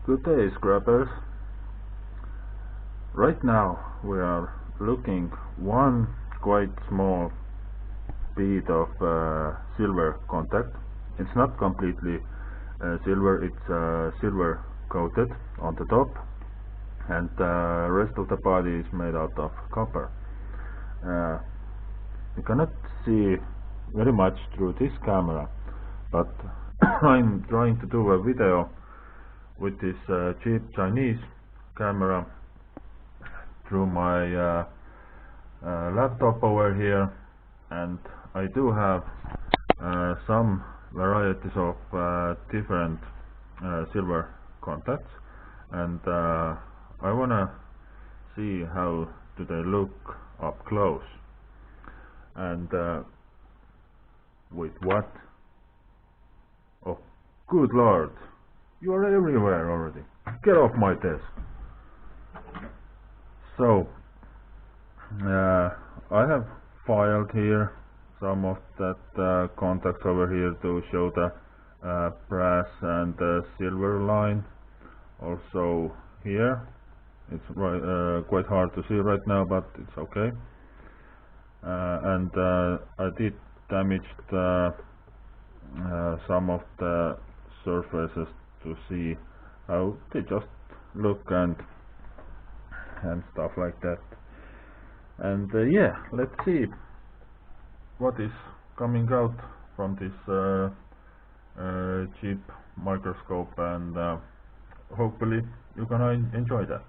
Good day, scrappers. Right now we are looking one quite small bit of silver contact. It's not completely silver, it's silver coated on the top, and the rest of the body is made out of copper. You cannot see very much through this camera, but I'm trying to do a video with this cheap Chinese camera through my laptop over here, and I do have some varieties of different silver contacts, and I wanna see how do they look up close, and with what? Oh, good lord, you are everywhere already. Get off my desk. So I have filed here some of that contacts over here to show the brass and the silver line. Also here, it's quite hard to see right now, but it's okay. And I did damage some of the surfaces to see how they just look and stuff like that. And yeah, let's see what is coming out from this cheap microscope, and hopefully you're gonna enjoy that.